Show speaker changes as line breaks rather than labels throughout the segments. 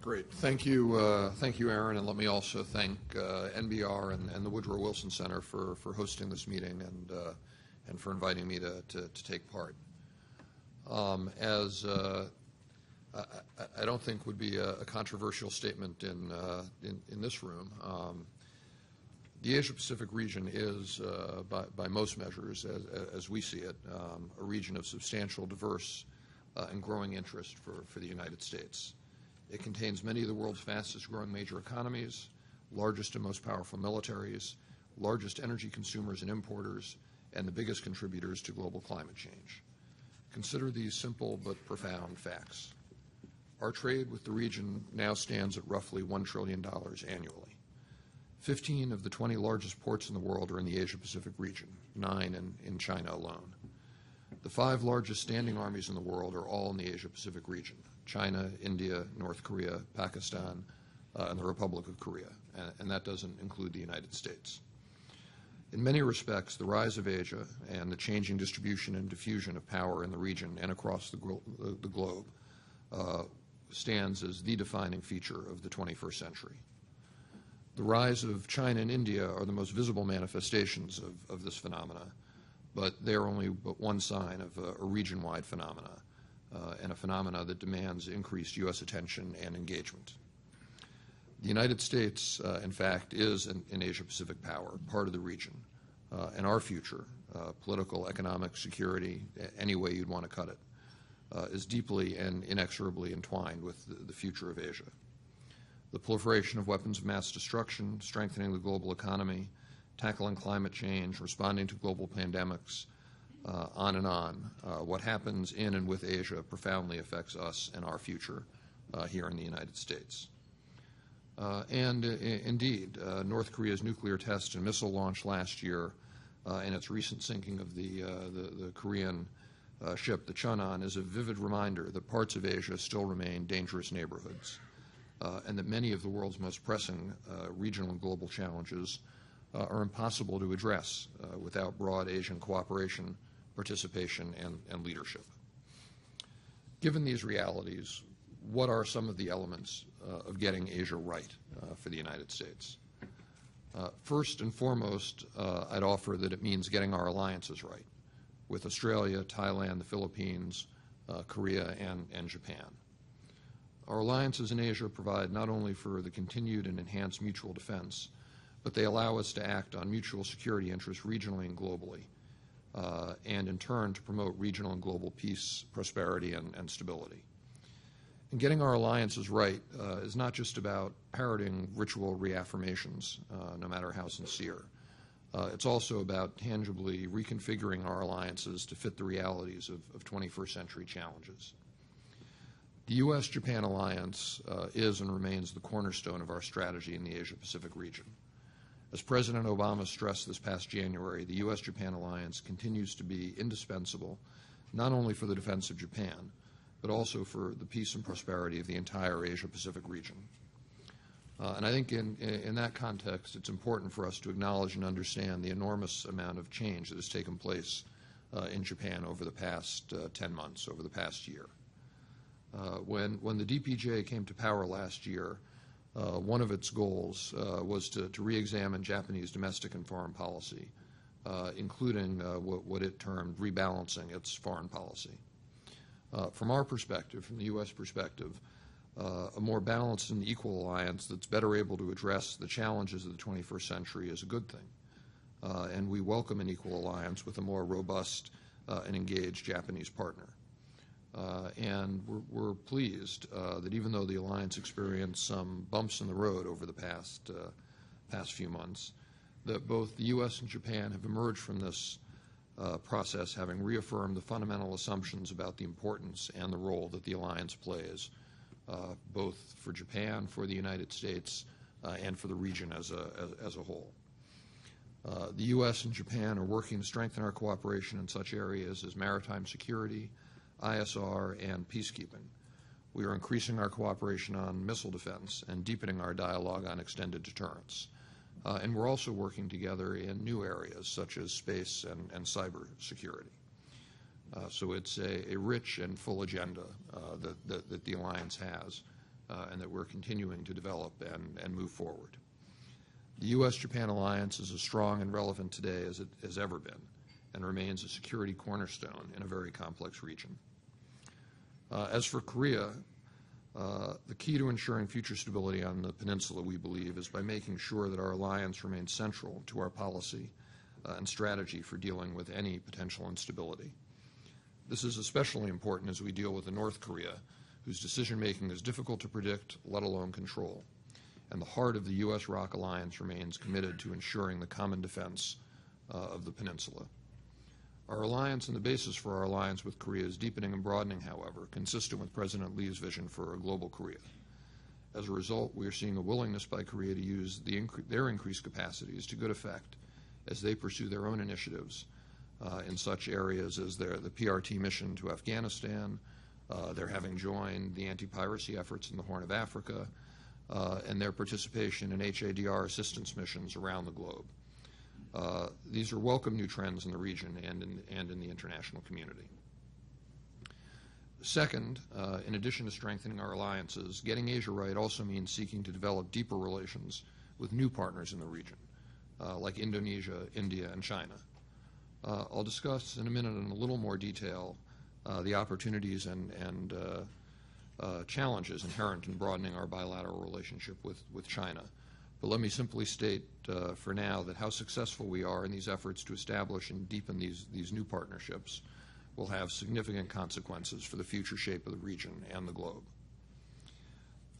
Great. Thank you, Aaron, and let me also thank NBR and the Woodrow Wilson Center for hosting this meeting and for inviting me to take part. As I don't think would be a controversial statement in this room, the Asia-Pacific region is, by most measures, as we see it, a region of substantial, diverse, and growing interest for the United States. It contains many of the world's fastest-growing major economies, largest and most powerful militaries, largest energy consumers and importers, and the biggest contributors to global climate change. Consider these simple but profound facts. Our trade with the region now stands at roughly $1 trillion annually. 15 of the 20 largest ports in the world are in the Asia-Pacific region, 9 in China alone. The 5 largest standing armies in the world are all in the Asia-Pacific region: China, India, North Korea, Pakistan, and the Republic of Korea, and that doesn't include the United States. In many respects, the rise of Asia and the changing distribution and diffusion of power in the region and across the globe stands as the defining feature of the 21st century. The rise of China and India are the most visible manifestations of this phenomena, but they are only but one sign of a region-wide phenomena, and a phenomena that demands increased U.S. attention and engagement. The United States, in fact, is an Asia-Pacific power, part of the region, and our future, political, economic, security, any way you'd want to cut it, is deeply and inexorably entwined with the future of Asia. The proliferation of weapons of mass destruction, strengthening the global economy, tackling climate change, responding to global pandemics, on and on. What happens in and with Asia profoundly affects us and our future here in the United States. Indeed, North Korea's nuclear test and missile launch last year and its recent sinking of the Korean ship, the Cheonan, is a vivid reminder that parts of Asia still remain dangerous neighborhoods, and that many of the world's most pressing regional and global challenges are impossible to address without broad Asian cooperation, participation, and leadership. Given these realities, what are some of the elements of getting Asia right for the United States? First and foremost, I'd offer that it means getting our alliances right with Australia, Thailand, the Philippines, Korea, and Japan. Our alliances in Asia provide not only for the continued and enhanced mutual defense, but they allow us to act on mutual security interests regionally and globally, and in turn to promote regional and global peace, prosperity, and stability. And getting our alliances right is not just about parroting ritual reaffirmations, no matter how sincere. It's also about tangibly reconfiguring our alliances to fit the realities of 21st century challenges. The U.S.-Japan alliance is and remains the cornerstone of our strategy in the Asia-Pacific region. As President Obama stressed this past January, the U.S.-Japan alliance continues to be indispensable not only for the defense of Japan, but also for the peace and prosperity of the entire Asia-Pacific region. And I think in that context, it's important for us to acknowledge and understand the enormous amount of change that has taken place in Japan over the past 10 months, over the past year. When the DPJ came to power last year, one of its goals was to re-examine Japanese domestic and foreign policy, including what it termed rebalancing its foreign policy. From our perspective, from the U.S. perspective, a more balanced and equal alliance that's better able to address the challenges of the 21st century is a good thing. And we welcome an equal alliance with a more robust and engaged Japanese partner. And we're pleased that even though the alliance experienced some bumps in the road over the past few months, that both the U.S. and Japan have emerged from this process having reaffirmed the fundamental assumptions about the importance and the role that the alliance plays, both for Japan, for the United States, and for the region as a whole. The U.S. and Japan are working to strengthen our cooperation in such areas as maritime security, ISR, and peacekeeping. We are increasing our cooperation on missile defense and deepening our dialogue on extended deterrence. And we're also working together in new areas such as space and cyber security. So it's a rich and full agenda that the alliance has, and that we're continuing to develop and move forward. The U.S.-Japan alliance is as strong and relevant today as it has ever been, and remains a security cornerstone in a very complex region. As for Korea, the key to ensuring future stability on the peninsula, we believe, is by making sure that our alliance remains central to our policy and strategy for dealing with any potential instability. This is especially important as we deal with the North Korea, whose decision-making is difficult to predict, let alone control. And the heart of the U.S.-ROC alliance remains committed to ensuring the common defense of the peninsula. Our alliance and the basis for our alliance with Korea is deepening and broadening, however, consistent with President Lee's vision for a global Korea. As a result, we are seeing a willingness by Korea to use their increased capacities to good effect as they pursue their own initiatives in such areas as the PRT mission to Afghanistan, their having joined the anti-piracy efforts in the Horn of Africa, and their participation in HADR assistance missions around the globe. These are welcome new trends in the region and in the international community. Second, in addition to strengthening our alliances, getting Asia right also means seeking to develop deeper relations with new partners in the region, like Indonesia, India, and China. I'll discuss in a minute in a little more detail the opportunities and challenges inherent in broadening our bilateral relationship with China. But let me simply state for now that how successful we are in these efforts to establish and deepen these new partnerships will have significant consequences for the future shape of the region and the globe.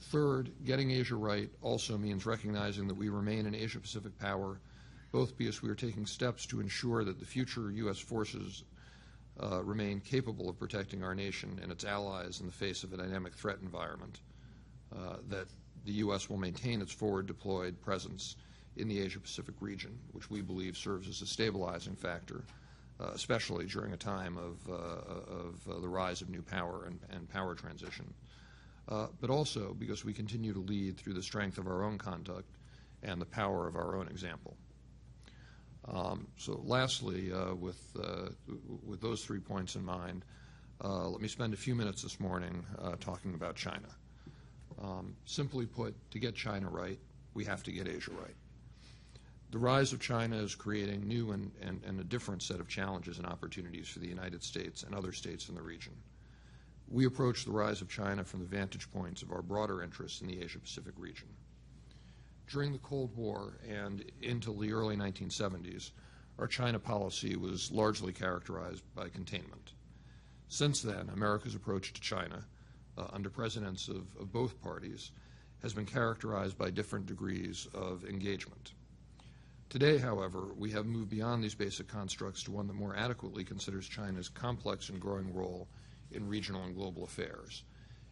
Third, getting Asia right also means recognizing that we remain an Asia-Pacific power, both because we are taking steps to ensure that the future U.S. forces remain capable of protecting our nation and its allies in the face of a dynamic threat environment, that the U.S. will maintain its forward deployed presence in the Asia-Pacific region, which we believe serves as a stabilizing factor, especially during a time of the rise of new power and power transition, but also because we continue to lead through the strength of our own conduct and the power of our own example. So lastly, with those 3 points in mind, let me spend a few minutes this morning talking about China. Simply put, to get China right, we have to get Asia right. The rise of China is creating new and a different set of challenges and opportunities for the United States and other states in the region. We approach the rise of China from the vantage points of our broader interests in the Asia-Pacific region. During the Cold War and into the early 1970s, our China policy was largely characterized by containment. Since then, America's approach to China, under presidents of both parties, has been characterized by different degrees of engagement. Today, however, we have moved beyond these basic constructs to one that more adequately considers China's complex and growing role in regional and global affairs,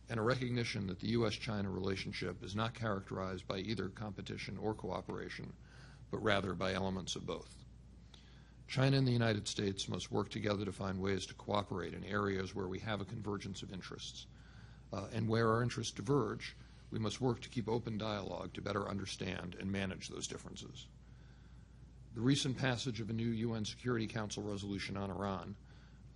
and a recognition that the U.S.-China relationship is not characterized by either competition or cooperation, but rather by elements of both. China and the United States must work together to find ways to cooperate in areas where we have a convergence of interests. And where our interests diverge, we must work to keep open dialogue to better understand and manage those differences. The recent passage of a new UN Security Council resolution on Iran,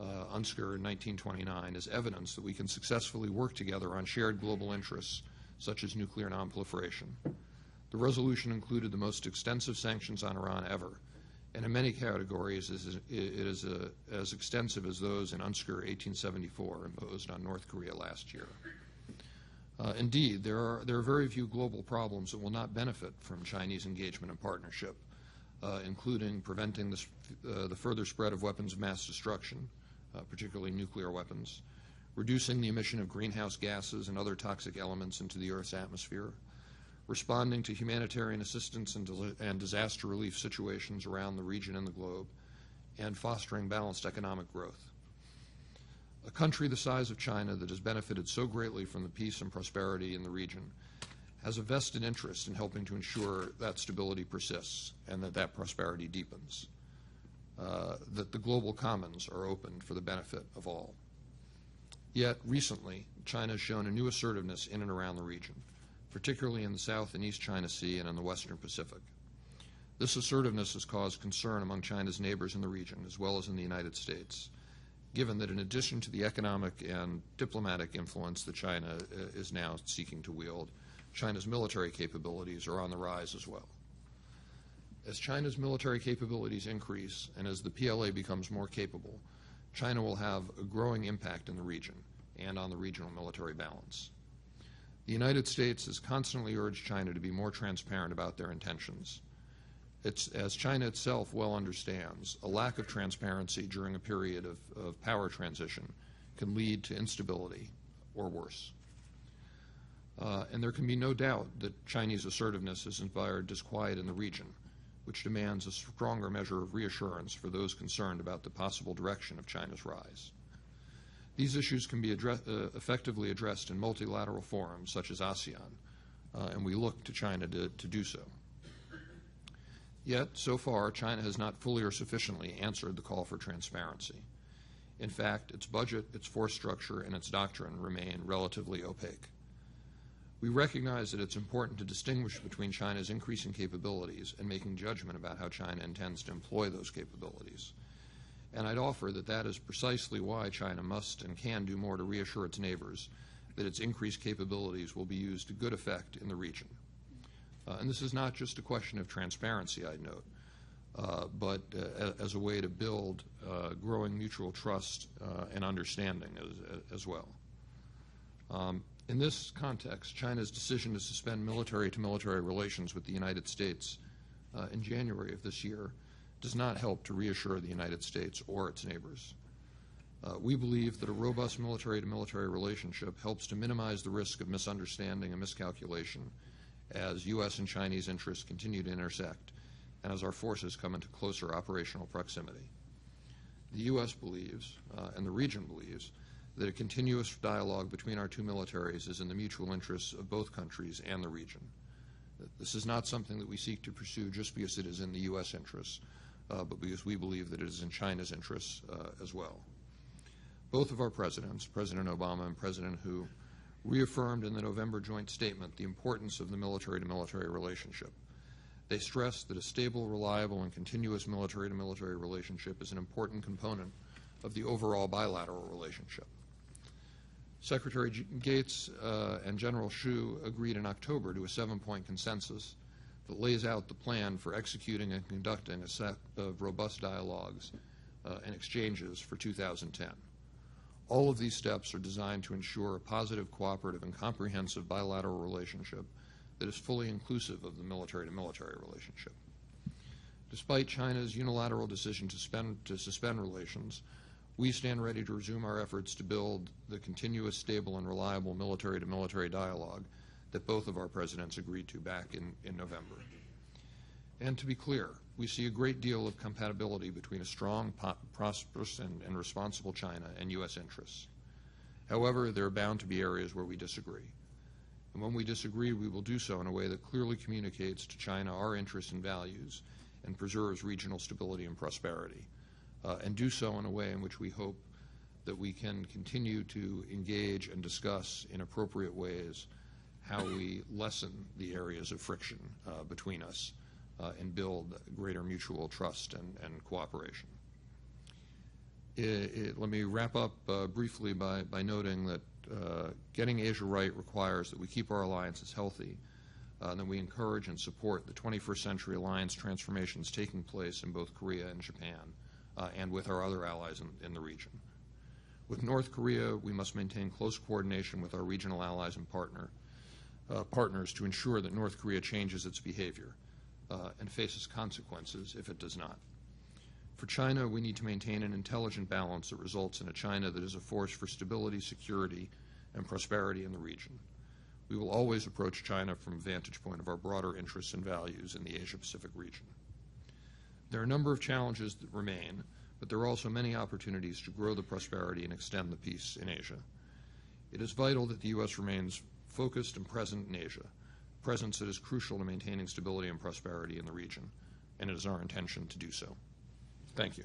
UNSCR 1929, is evidence that we can successfully work together on shared global interests, such as nuclear nonproliferation. The resolution included the most extensive sanctions on Iran ever, and in many categories it is as extensive as those in UNSCR 1874 imposed on North Korea last year. Indeed, there are very few global problems that will not benefit from Chinese engagement and partnership, including preventing the further spread of weapons of mass destruction, particularly nuclear weapons, reducing the emission of greenhouse gases and other toxic elements into the Earth's atmosphere, responding to humanitarian assistance and disaster relief situations around the region and the globe, and fostering balanced economic growth. A country the size of China that has benefited so greatly from the peace and prosperity in the region has a vested interest in helping to ensure that stability persists and that prosperity deepens, that the global commons are opened for the benefit of all. Yet, recently, China has shown a new assertiveness in and around the region, particularly in the South and East China Sea and in the Western Pacific. This assertiveness has caused concern among China's neighbors in the region, as well as in the United States, given that in addition to the economic and diplomatic influence that China is now seeking to wield, China's military capabilities are on the rise as well. As China's military capabilities increase and as the PLA becomes more capable, China will have a growing impact in the region and on the regional military balance. The United States has constantly urged China to be more transparent about their intentions. As China itself well understands, a lack of transparency during a period of power transition can lead to instability or worse. And there can be no doubt that Chinese assertiveness has inspired disquiet in the region, which demands a stronger measure of reassurance for those concerned about the possible direction of China's rise. These issues can be effectively addressed in multilateral forums such as ASEAN, and we look to China to do so. Yet, so far, China has not fully or sufficiently answered the call for transparency. In fact, its budget, its force structure, and its doctrine remain relatively opaque. We recognize that it's important to distinguish between China's increasing capabilities and making judgment about how China intends to employ those capabilities. And I'd offer that that is precisely why China must and can do more to reassure its neighbors that its increased capabilities will be used to good effect in the region. And this is not just a question of transparency, I'd note, but as a way to build growing mutual trust and understanding as well. In this context, China's decision to suspend military-to-military relations with the United States in January of this year does not help to reassure the United States or its neighbors. We believe that a robust military-to-military relationship helps to minimize the risk of misunderstanding and miscalculation as U.S. and Chinese interests continue to intersect and as our forces come into closer operational proximity. The U.S. believes, and the region believes, that a continuous dialogue between our two militaries is in the mutual interests of both countries and the region. This is not something that we seek to pursue just because it is in the U.S. interests, but because we believe that it is in China's interests as well. Both of our presidents, President Obama and President Hu, reaffirmed in the November joint statement the importance of the military-to-military relationship. They stressed that a stable, reliable, and continuous military-to-military relationship is an important component of the overall bilateral relationship. Secretary Gates and General Xu agreed in October to a 7-point consensus that lays out the plan for executing and conducting a set of robust dialogues and exchanges for 2010. All of these steps are designed to ensure a positive, cooperative, and comprehensive bilateral relationship that is fully inclusive of the military-to-military relationship. Despite China's unilateral decision to suspend relations, we stand ready to resume our efforts to build the continuous, stable, and reliable military-to-military dialogue that both of our presidents agreed to back in November. And to be clear, we see a great deal of compatibility between a strong, prosperous, and responsible China and U.S. interests. However, there are bound to be areas where we disagree. And when we disagree, we will do so in a way that clearly communicates to China our interests and values and preserves regional stability and prosperity, and do so in a way in which we hope that we can continue to engage and discuss in appropriate ways how we lessen the areas of friction between us and build greater mutual trust and cooperation. Let me wrap up briefly by noting that getting Asia right requires that we keep our alliances healthy, that we encourage and support the 21st century alliance transformations taking place in both Korea and Japan, and with our other allies in the region. With North Korea, we must maintain close coordination with our regional allies and partners to ensure that North Korea changes its behavior and faces consequences if it does not. For China, we need to maintain an intelligent balance that results in a China that is a force for stability, security, and prosperity in the region. We will always approach China from a vantage point of our broader interests and values in the Asia-Pacific region. There are a number of challenges that remain, but there are also many opportunities to grow the prosperity and extend the peace in Asia. It is vital that the U.S. remains focused and present in Asia, presence that is crucial to maintaining stability and prosperity in the region, and it is our intention to do so. Thank you.